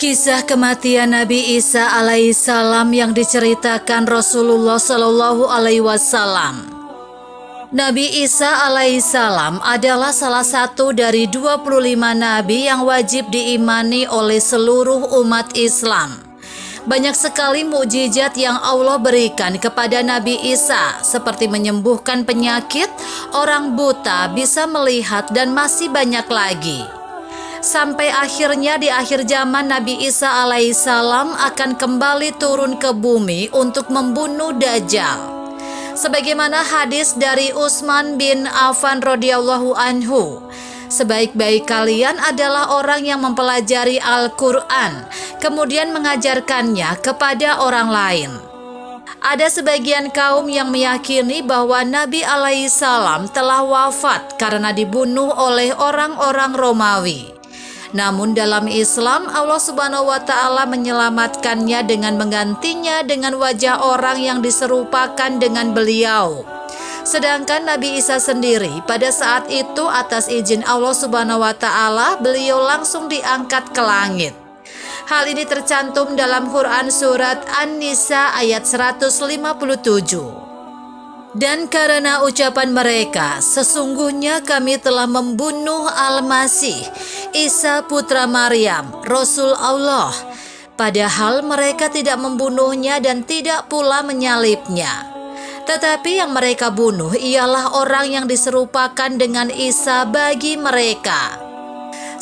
Kisah kematian Nabi Isa alaihissalam yang diceritakan Rasulullah Shallallahu alaihi wasallam. Nabi Isa alaihissalam adalah salah satu dari 25 nabi yang wajib diimani oleh seluruh umat Islam. Banyak sekali mukjizat yang Allah berikan kepada Nabi Isa, seperti menyembuhkan penyakit, orang buta bisa melihat, dan masih banyak lagi. Sampai akhirnya di akhir zaman Nabi Isa alaihissalam akan kembali turun ke bumi untuk membunuh Dajjal. Sebagaimana hadis dari Utsman bin Affan radhiyallahu anhu, sebaik-baik kalian adalah orang yang mempelajari Al-Quran, kemudian mengajarkannya kepada orang lain. Ada sebagian kaum yang meyakini bahwa Nabi alaihissalam telah wafat karena dibunuh oleh orang-orang Romawi. Namun dalam Islam, Allah Subhanahu wa Ta'ala menyelamatkannya dengan menggantinya dengan wajah orang yang diserupakan dengan beliau. Sedangkan Nabi Isa sendiri pada saat itu atas izin Allah Subhanahu wa Ta'ala, beliau langsung diangkat ke langit. Hal ini tercantum dalam Quran surat An-Nisa ayat 157. Dan karena ucapan mereka, sesungguhnya kami telah membunuh Al-Masih, Isa putra Maryam, Rasul Allah, padahal mereka tidak membunuhnya dan tidak pula menyalibnya. Tetapi yang mereka bunuh ialah orang yang diserupakan dengan Isa bagi mereka.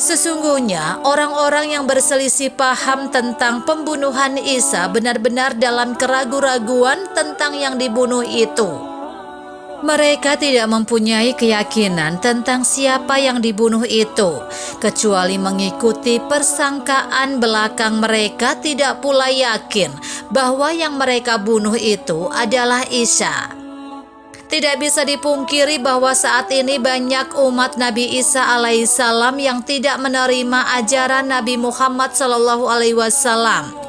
Sesungguhnya orang-orang yang berselisih paham tentang pembunuhan Isa benar-benar dalam keraguan-raguan tentang yang dibunuh itu. Mereka tidak mempunyai keyakinan tentang siapa yang dibunuh itu, kecuali mengikuti persangkaan belakang. Mereka tidak pula yakin bahwa yang mereka bunuh itu adalah Isa. Tidak bisa dipungkiri bahwa saat ini banyak umat Nabi Isa alaihissalam yang tidak menerima ajaran Nabi Muhammad SAW.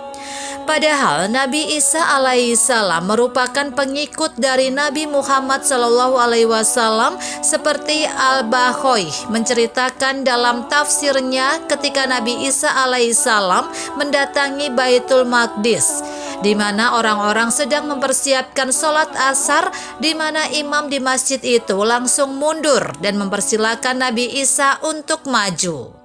Padahal Nabi Isa alaihissalam merupakan pengikut dari Nabi Muhammad SAW, seperti Al-Bakhoi menceritakan dalam tafsirnya ketika Nabi Isa alaihissalam mendatangi Baitul Maqdis, di mana orang-orang sedang mempersiapkan sholat asar, di mana imam di masjid itu langsung mundur dan mempersilakan Nabi Isa untuk maju.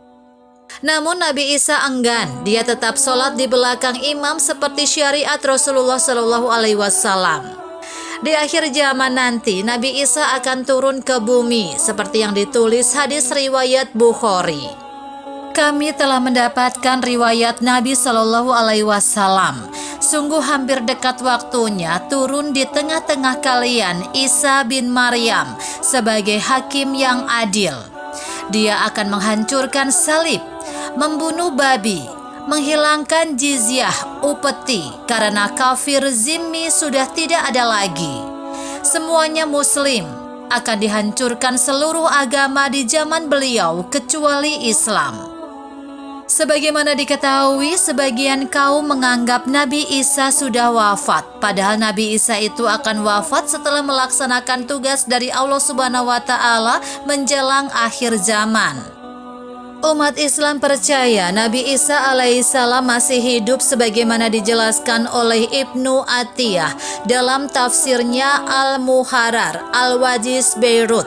Namun Nabi Isa enggan, dia tetap sholat di belakang imam seperti syariat Rasulullah SAW. Di akhir zaman nanti Nabi Isa akan turun ke bumi seperti yang ditulis hadis riwayat Bukhari. Kami telah mendapatkan riwayat Nabi SAW. Sungguh hampir dekat waktunya turun di tengah-tengah kalian Isa bin Maryam sebagai hakim yang adil. Dia akan menghancurkan salib, membunuh babi, menghilangkan jizyah, upeti, karena kafir zimmi sudah tidak ada lagi. Semuanya muslim, akan dihancurkan seluruh agama di zaman beliau kecuali Islam. Sebagaimana diketahui, sebagian kaum menganggap Nabi Isa sudah wafat, padahal Nabi Isa itu akan wafat setelah melaksanakan tugas dari Allah Subhanahu wa Ta'ala menjelang akhir zaman. Umat Islam percaya Nabi Isa alaihissalam masih hidup sebagaimana dijelaskan oleh Ibnu Atiyah dalam tafsirnya Al-Muharrar Al-Wajiz Beirut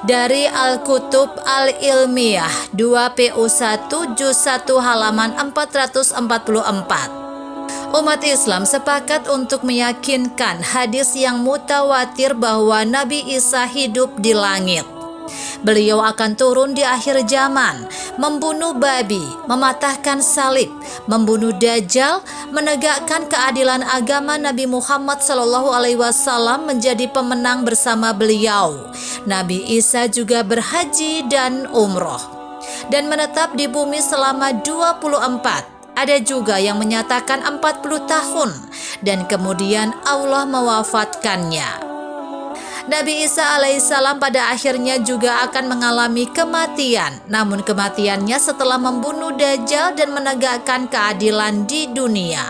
dari Al-Kutub Al-Ilmiyah 2PU1 Juz 1 halaman 444. Umat Islam sepakat untuk meyakinkan hadis yang mutawatir bahwa Nabi Isa hidup di langit. Beliau akan turun di akhir zaman, membunuh babi, mematahkan salib, membunuh Dajjal, menegakkan keadilan agama Nabi Muhammad SAW menjadi pemenang bersama beliau. Nabi Isa juga berhaji dan umroh, dan menetap di bumi selama 24. Ada juga yang menyatakan 40 tahun, dan kemudian Allah mewafatkannya. Nabi Isa alaihissalam pada akhirnya juga akan mengalami kematian, namun kematiannya setelah membunuh Dajjal dan menegakkan keadilan di dunia.